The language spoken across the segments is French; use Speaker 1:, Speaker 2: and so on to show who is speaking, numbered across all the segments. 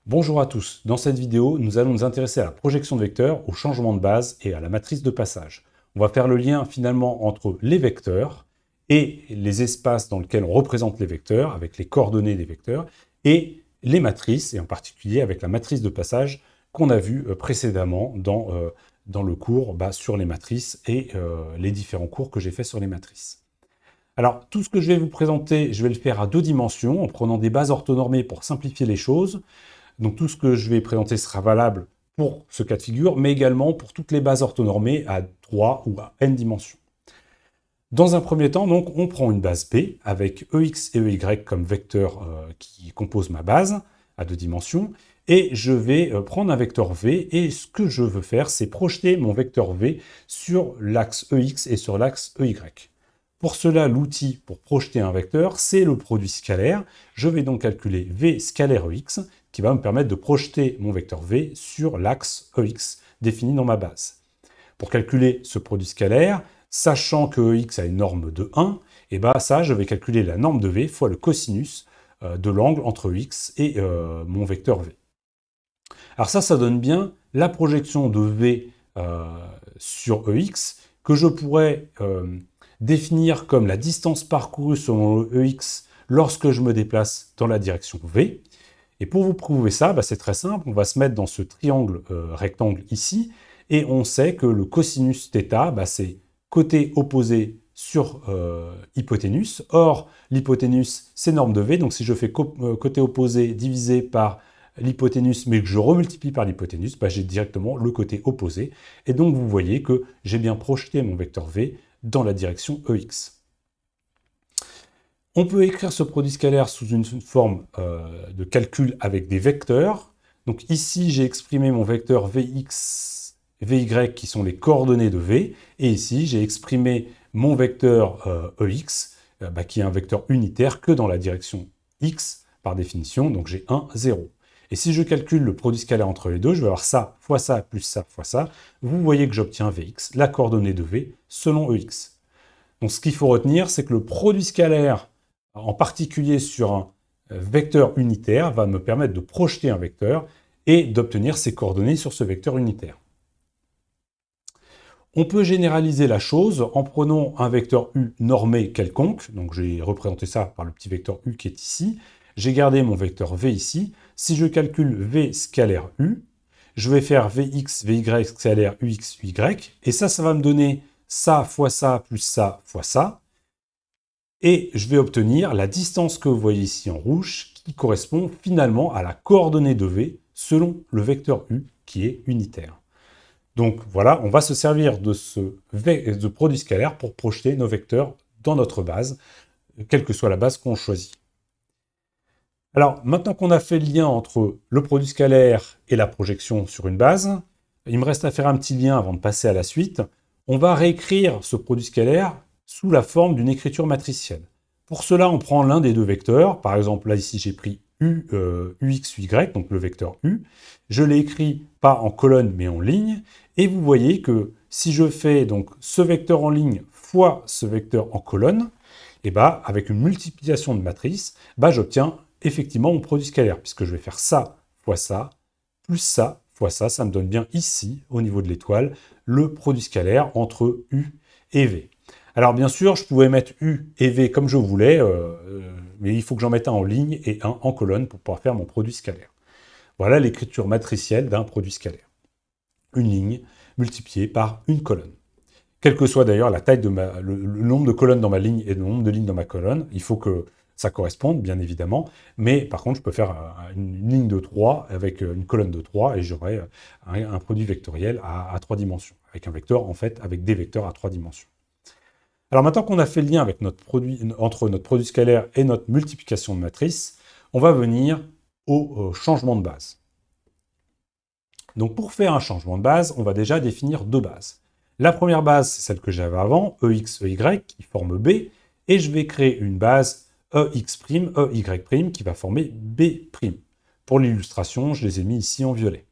Speaker 1: Bonjour à tous, dans cette vidéo, nous allons nous intéresser à la projection de vecteurs, au changement de base et à la matrice de passage. On va faire le lien finalement entre les vecteurs et les espaces dans lesquels on représente les vecteurs, avec les coordonnées des vecteurs, et les matrices, et en particulier avec la matrice de passage qu'on a vue précédemment dans le cours sur les matrices et les différents cours que j'ai fait sur les matrices. Alors, tout ce que je vais vous présenter, je vais le faire à 2 dimensions, en prenant des bases orthonormées pour simplifier les choses. Donc tout ce que je vais présenter sera valable pour ce cas de figure, mais également pour toutes les bases orthonormées à 3 ou à n dimensions. Dans un premier temps, donc, on prend une base B avec EX et EY comme vecteurs qui composent ma base à 2 dimensions, et je vais prendre un vecteur V, et ce que je veux faire, c'est projeter mon vecteur V sur l'axe EX et sur l'axe EY. Pour cela, l'outil pour projeter un vecteur, c'est le produit scalaire. Je vais donc calculer V scalaire EX, qui va me permettre de projeter mon vecteur V sur l'axe EX défini dans ma base. Pour calculer ce produit scalaire, sachant que EX a une norme de 1, et je vais calculer la norme de V fois le cosinus de l'angle entre EX et mon vecteur V. Alors ça donne bien la projection de V sur EX, que je pourrais définir comme la distance parcourue selon le EX lorsque je me déplace dans la direction V. Et pour vous prouver ça, c'est très simple, on va se mettre dans ce triangle rectangle ici, et on sait que le cosinus θ, c'est côté opposé sur hypoténuse. Or, l'hypoténuse, c'est norme de V, donc si je fais côté opposé divisé par l'hypoténuse, mais que je remultiplie par l'hypoténuse, j'ai directement le côté opposé. Et donc, vous voyez que j'ai bien projeté mon vecteur V dans la direction EX. On peut écrire ce produit scalaire sous une forme de calcul avec des vecteurs. Donc ici, j'ai exprimé mon vecteur Vx, Vy qui sont les coordonnées de V. Et ici, j'ai exprimé mon vecteur Ex, qui est un vecteur unitaire que dans la direction X par définition. Donc j'ai 1, 0. Et si je calcule le produit scalaire entre les deux, je vais avoir ça fois ça plus ça fois ça. Vous voyez que j'obtiens Vx, la coordonnée de V, selon Ex. Donc ce qu'il faut retenir, c'est que le produit scalaire, en particulier sur un vecteur unitaire, va me permettre de projeter un vecteur et d'obtenir ses coordonnées sur ce vecteur unitaire. On peut généraliser la chose en prenant un vecteur U normé quelconque, donc j'ai représenté ça par le petit vecteur U qui est ici, j'ai gardé mon vecteur V ici. Si je calcule V scalaire U, je vais faire Vx, Vy scalaire Ux, Uy, et ça va me donner ça fois ça plus ça fois ça, et je vais obtenir la distance que vous voyez ici en rouge, qui correspond finalement à la coordonnée de V selon le vecteur U qui est unitaire. Donc voilà, on va se servir de ce produit scalaire pour projeter nos vecteurs dans notre base, quelle que soit la base qu'on choisit. Alors, maintenant qu'on a fait le lien entre le produit scalaire et la projection sur une base, il me reste à faire un petit lien avant de passer à la suite. On va réécrire ce produit scalaire sous la forme d'une écriture matricielle. Pour cela, on prend l'un des deux vecteurs. Par exemple, là, ici, j'ai pris Ux, Uy, donc le vecteur U. Je l'ai écrit pas en colonne, mais en ligne. Et vous voyez que si je fais donc ce vecteur en ligne fois ce vecteur en colonne, avec une multiplication de matrice, j'obtiens effectivement mon produit scalaire, puisque je vais faire ça fois ça, plus ça fois ça. Ça me donne bien ici, au niveau de l'étoile, le produit scalaire entre U et V. Alors bien sûr, je pouvais mettre U et V comme je voulais, mais il faut que j'en mette un en ligne et un en colonne pour pouvoir faire mon produit scalaire. Voilà l'écriture matricielle d'un produit scalaire. Une ligne multipliée par une colonne. Quelle que soit d'ailleurs la taille de le nombre de colonnes dans ma ligne et le nombre de lignes dans ma colonne, il faut que ça corresponde, bien évidemment, mais par contre, je peux faire une ligne de 3 avec une colonne de 3 et j'aurai un produit vectoriel à 3 dimensions, avec un vecteur, en fait, avec des vecteurs à 3 dimensions. Alors maintenant qu'on a fait le lien avec entre notre produit scalaire et notre multiplication de matrice, on va venir au changement de base. Donc pour faire un changement de base, on va déjà définir deux bases. La première base, c'est celle que j'avais avant, Ex, Ey, qui forme B, et je vais créer une base Ex', Ey' qui va former B'. Pour l'illustration, je les ai mis ici en violet.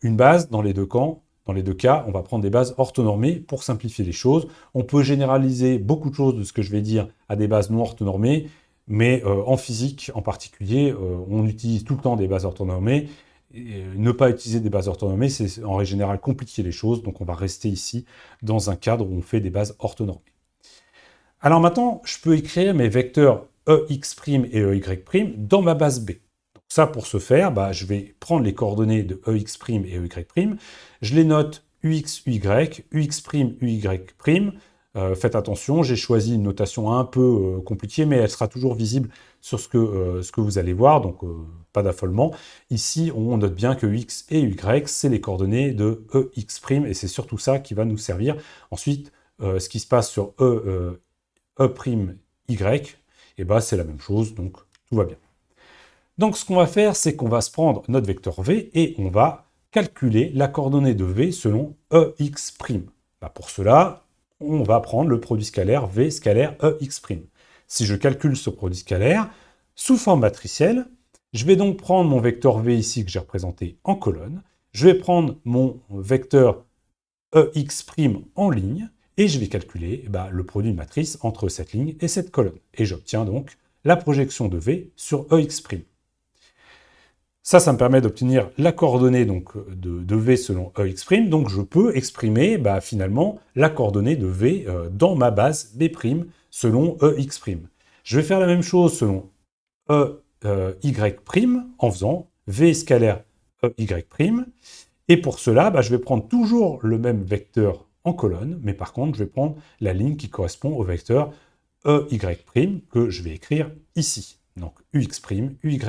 Speaker 1: Une base, dans les deux cas, on va prendre des bases orthonormées pour simplifier les choses. On peut généraliser beaucoup de choses de ce que je vais dire à des bases non orthonormées, mais en physique en particulier, on utilise tout le temps des bases orthonormées. Et ne pas utiliser des bases orthonormées, c'est en règle générale compliquer les choses, donc on va rester ici dans un cadre où on fait des bases orthonormées. Alors maintenant, je peux écrire mes vecteurs EX' et EY' dans ma base B. Donc ça, pour ce faire, je vais prendre les coordonnées de EX' et EY', je les note UX, UY, UX', UY'. Faites attention, j'ai choisi une notation un peu compliquée, mais elle sera toujours visible sur ce que vous allez voir, donc pas d'affolement. Ici, on note bien que X et Y, c'est les coordonnées de EX', et c'est surtout ça qui va nous servir. Ensuite, ce qui se passe sur E', Y, c'est la même chose, donc tout va bien. Donc ce qu'on va faire, c'est qu'on va se prendre notre vecteur V et on va calculer la coordonnée de V selon EX'. Pour cela, on va prendre le produit scalaire V scalaire EX'. Si je calcule ce produit scalaire sous forme matricielle, je vais donc prendre mon vecteur V ici que j'ai représenté en colonne, je vais prendre mon vecteur EX' en ligne, et je vais calculer le produit de matrice entre cette ligne et cette colonne. Et j'obtiens donc la projection de V sur EX'. Ça me permet d'obtenir la coordonnée donc, de V selon EX', donc je peux exprimer finalement la coordonnée de V dans ma base B' selon EX'. Je vais faire la même chose selon EY' en faisant V scalaire EY', et pour cela, je vais prendre toujours le même vecteur en colonne, mais par contre, je vais prendre la ligne qui correspond au vecteur EY' que je vais écrire ici. Donc UX', UY'.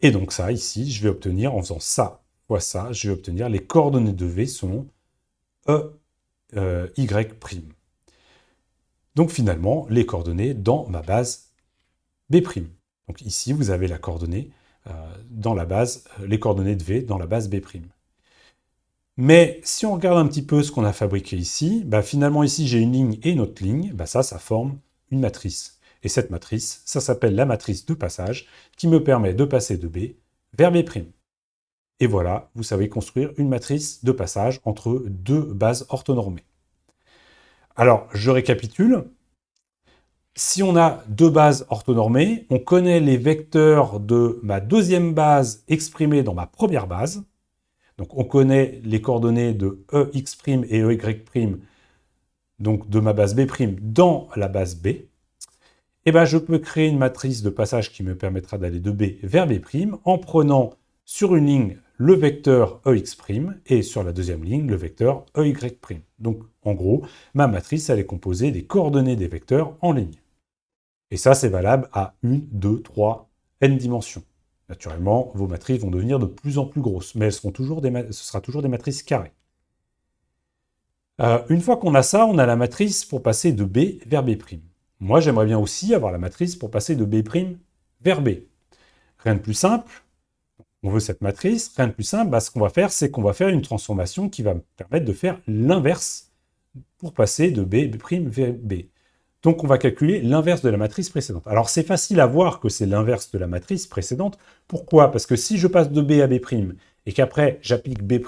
Speaker 1: Et donc ça, ici, je vais obtenir, en faisant ça fois ça, je vais obtenir les coordonnées de V selon EY'. Donc finalement, les coordonnées dans ma base B'. Donc ici, vous avez la coordonnée dans la base, les coordonnées de V dans la base B'. Mais si on regarde un petit peu ce qu'on a fabriqué ici, finalement ici j'ai une ligne et une autre ligne, ça forme une matrice. Et cette matrice, ça s'appelle la matrice de passage, qui me permet de passer de B vers B'. Et voilà, vous savez construire une matrice de passage entre deux bases orthonormées. Alors, je récapitule. Si on a deux bases orthonormées, on connaît les vecteurs de ma deuxième base exprimés dans ma première base. Donc on connaît les coordonnées de EX' et EY', donc de ma base B' dans la base B. Et je peux créer une matrice de passage qui me permettra d'aller de B vers B' en prenant sur une ligne le vecteur EX' et sur la deuxième ligne le vecteur EY'. Donc en gros, ma matrice elle est composée des coordonnées des vecteurs en ligne. Et ça c'est valable à 1, 2, 3, n dimensions. Naturellement, vos matrices vont devenir de plus en plus grosses, mais ce sera toujours des matrices carrées. Une fois qu'on a ça, on a la matrice pour passer de B vers B'. Moi, j'aimerais bien aussi avoir la matrice pour passer de B' vers B. Rien de plus simple, on veut cette matrice, rien de plus simple, ce qu'on va faire, c'est qu'on va faire une transformation qui va me permettre de faire l'inverse pour passer de B' vers B. Donc on va calculer l'inverse de la matrice précédente. Alors c'est facile à voir que c'est l'inverse de la matrice précédente. Pourquoi? Parce que si je passe de B à B' et qu'après j'applique B'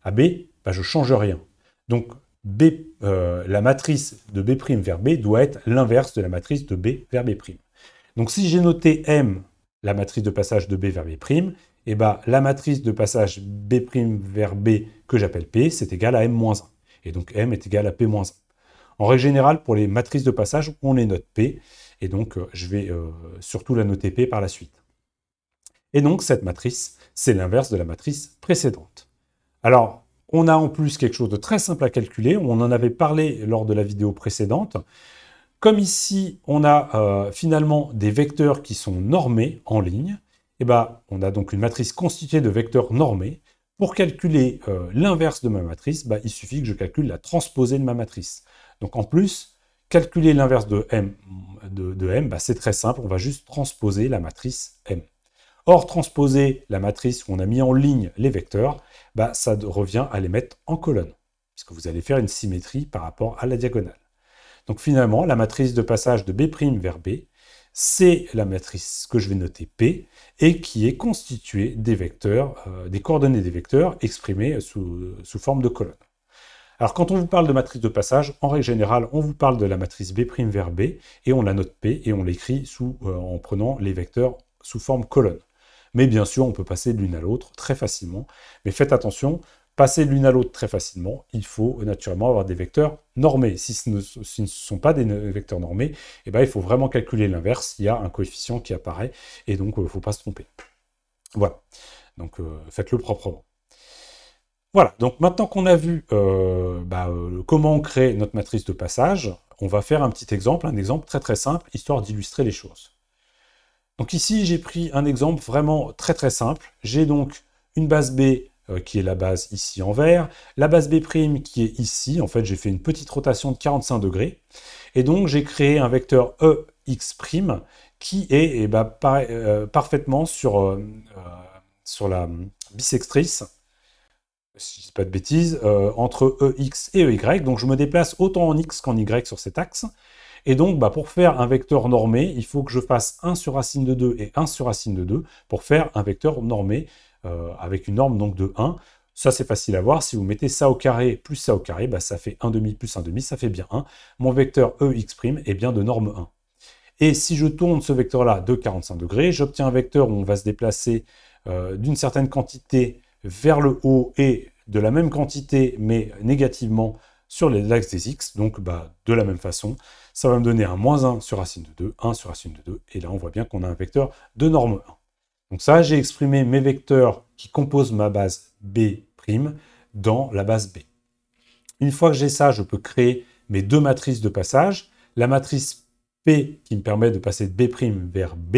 Speaker 1: à B, je ne change rien. Donc la matrice de B' vers B doit être l'inverse de la matrice de B vers B'. Donc si j'ai noté M, la matrice de passage de B vers B', la matrice de passage B' vers B que j'appelle P, c'est égal à M-1. Et donc M est égal à P-1. En règle générale, pour les matrices de passage, on les note P, et donc je vais surtout la noter P par la suite. Et donc cette matrice, c'est l'inverse de la matrice précédente. Alors, on a en plus quelque chose de très simple à calculer, on en avait parlé lors de la vidéo précédente. Comme ici, on a finalement des vecteurs qui sont normés en ligne, on a donc une matrice constituée de vecteurs normés. Pour calculer l'inverse de ma matrice, il suffit que je calcule la transposée de ma matrice. Donc en plus, calculer l'inverse de M, c'est très simple, on va juste transposer la matrice M. Or, transposer la matrice où on a mis en ligne les vecteurs, ça revient à les mettre en colonne, puisque vous allez faire une symétrie par rapport à la diagonale. Donc finalement, la matrice de passage de B' vers B, c'est la matrice que je vais noter P, et qui est constituée des vecteurs, des coordonnées des vecteurs exprimées sous forme de colonne. Alors, quand on vous parle de matrice de passage, en règle générale, on vous parle de la matrice B' vers B, et on la note P, et on l'écrit en prenant les vecteurs sous forme colonne. Mais bien sûr, on peut passer de l'une à l'autre très facilement. Mais faites attention, passer de l'une à l'autre très facilement, il faut naturellement avoir des vecteurs normés. Si ce ne sont pas des vecteurs normés, eh ben, il faut vraiment calculer l'inverse. Il y a un coefficient qui apparaît, et donc il ne faut pas se tromper. Voilà, donc faites-le proprement. Voilà, donc maintenant qu'on a vu comment on crée notre matrice de passage, on va faire un petit exemple, un exemple très très simple, histoire d'illustrer les choses. Donc ici, j'ai pris un exemple vraiment très très simple. J'ai donc une base B qui est la base ici en vert, la base B' qui est ici. En fait, j'ai fait une petite rotation de 45 degrés. Et donc, j'ai créé un vecteur EX' qui est parfaitement sur la bissectrice, si je ne dis pas de bêtises, entre EX et EY. Donc, je me déplace autant en X qu'en Y sur cet axe. Et donc, pour faire un vecteur normé, il faut que je fasse 1 sur racine de 2 et 1 sur racine de 2 pour faire un vecteur normé avec une norme donc de 1. Ça, c'est facile à voir. Si vous mettez ça au carré plus ça au carré, ça fait 1,5 plus 1,5, ça fait bien 1. Mon vecteur EX' est bien de norme 1. Et si je tourne ce vecteur-là de 45 degrés, j'obtiens un vecteur où on va se déplacer d'une certaine quantité vers le haut et de la même quantité, mais négativement, sur l'axe des x, donc de la même façon, ça va me donner un moins 1 sur racine de 2, 1 sur racine de 2, et là on voit bien qu'on a un vecteur de norme 1. Donc ça, j'ai exprimé mes vecteurs qui composent ma base B' dans la base B. Une fois que j'ai ça, je peux créer mes deux matrices de passage, la matrice P qui me permet de passer de B' vers B,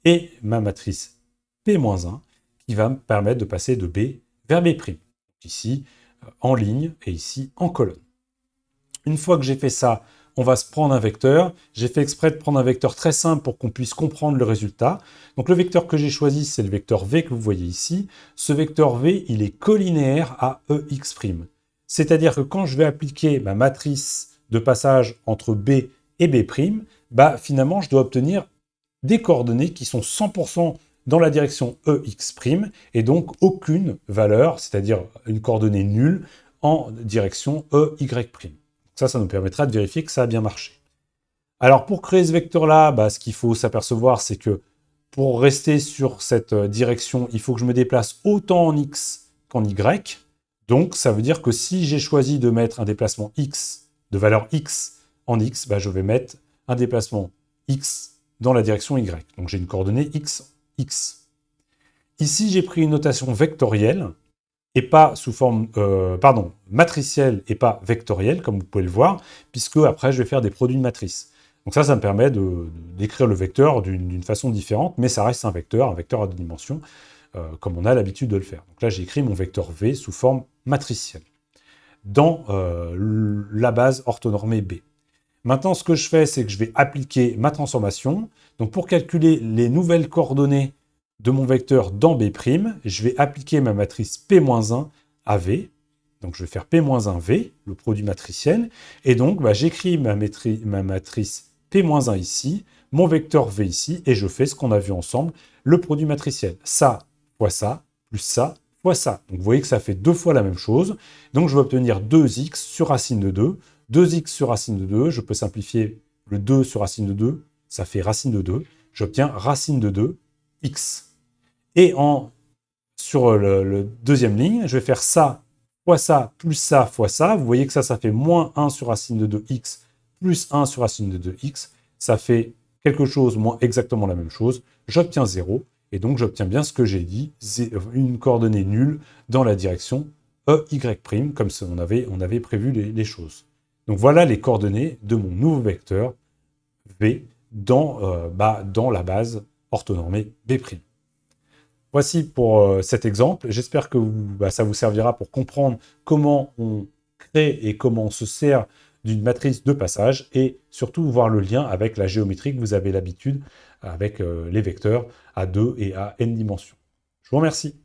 Speaker 1: et ma matrice P-1 qui va me permettre de passer de B vers B'. Ici, en ligne et ici en colonne. Une fois que j'ai fait ça, on va se prendre un vecteur. J'ai fait exprès de prendre un vecteur très simple pour qu'on puisse comprendre le résultat. Donc le vecteur que j'ai choisi, c'est le vecteur V que vous voyez ici. Ce vecteur V, il est collinéaire à EX'. C'est-à-dire que quand je vais appliquer ma matrice de passage entre B et B', finalement, je dois obtenir des coordonnées qui sont 100% dans la direction EX', et donc aucune valeur, c'est-à-dire une coordonnée nulle, en direction EY'. Ça nous permettra de vérifier que ça a bien marché. Alors pour créer ce vecteur-là, ce qu'il faut s'apercevoir, c'est que pour rester sur cette direction, il faut que je me déplace autant en X qu'en Y. Donc ça veut dire que si j'ai choisi de mettre un déplacement X, de valeur X en X, je vais mettre un déplacement X dans la direction Y. Donc j'ai une coordonnée X. Ici, j'ai pris une notation vectorielle, et pas sous forme, matricielle et pas vectorielle, comme vous pouvez le voir, puisque après, je vais faire des produits de matrices. Donc ça me permet d'écrire le vecteur d'une façon différente, mais ça reste un vecteur à deux dimensions, comme on a l'habitude de le faire. Donc là, j'ai écrit mon vecteur V sous forme matricielle, dans la base orthonormée B. Maintenant, ce que je fais, c'est que je vais appliquer ma transformation. Donc, pour calculer les nouvelles coordonnées de mon vecteur dans B', je vais appliquer ma matrice P-1 à V. Donc, je vais faire P-1V, le produit matriciel. Et donc, j'écris ma matrice P-1 ici, mon vecteur V ici, et je fais ce qu'on a vu ensemble, le produit matriciel. Ça fois ça, plus ça fois ça. Donc, vous voyez que ça fait deux fois la même chose. Donc, je vais obtenir 2x sur racine de 2. 2x sur racine de 2, je peux simplifier le 2 sur racine de 2, ça fait racine de 2. J'obtiens racine de 2, x. Et sur le deuxième ligne, je vais faire ça, fois ça, plus ça, fois ça. Vous voyez que ça fait moins 1 sur racine de 2x, plus 1 sur racine de 2x. Ça fait quelque chose, moins exactement la même chose. J'obtiens 0, et donc j'obtiens bien ce que j'ai dit, une coordonnée nulle dans la direction EY', comme on avait prévu les choses. Donc voilà les coordonnées de mon nouveau vecteur V dans la base orthonormée B'. Voici pour cet exemple. J'espère que ça vous servira pour comprendre comment on crée et comment on se sert d'une matrice de passage et surtout voir le lien avec la géométrie que vous avez l'habitude avec les vecteurs à 2 et à n dimensions. Je vous remercie.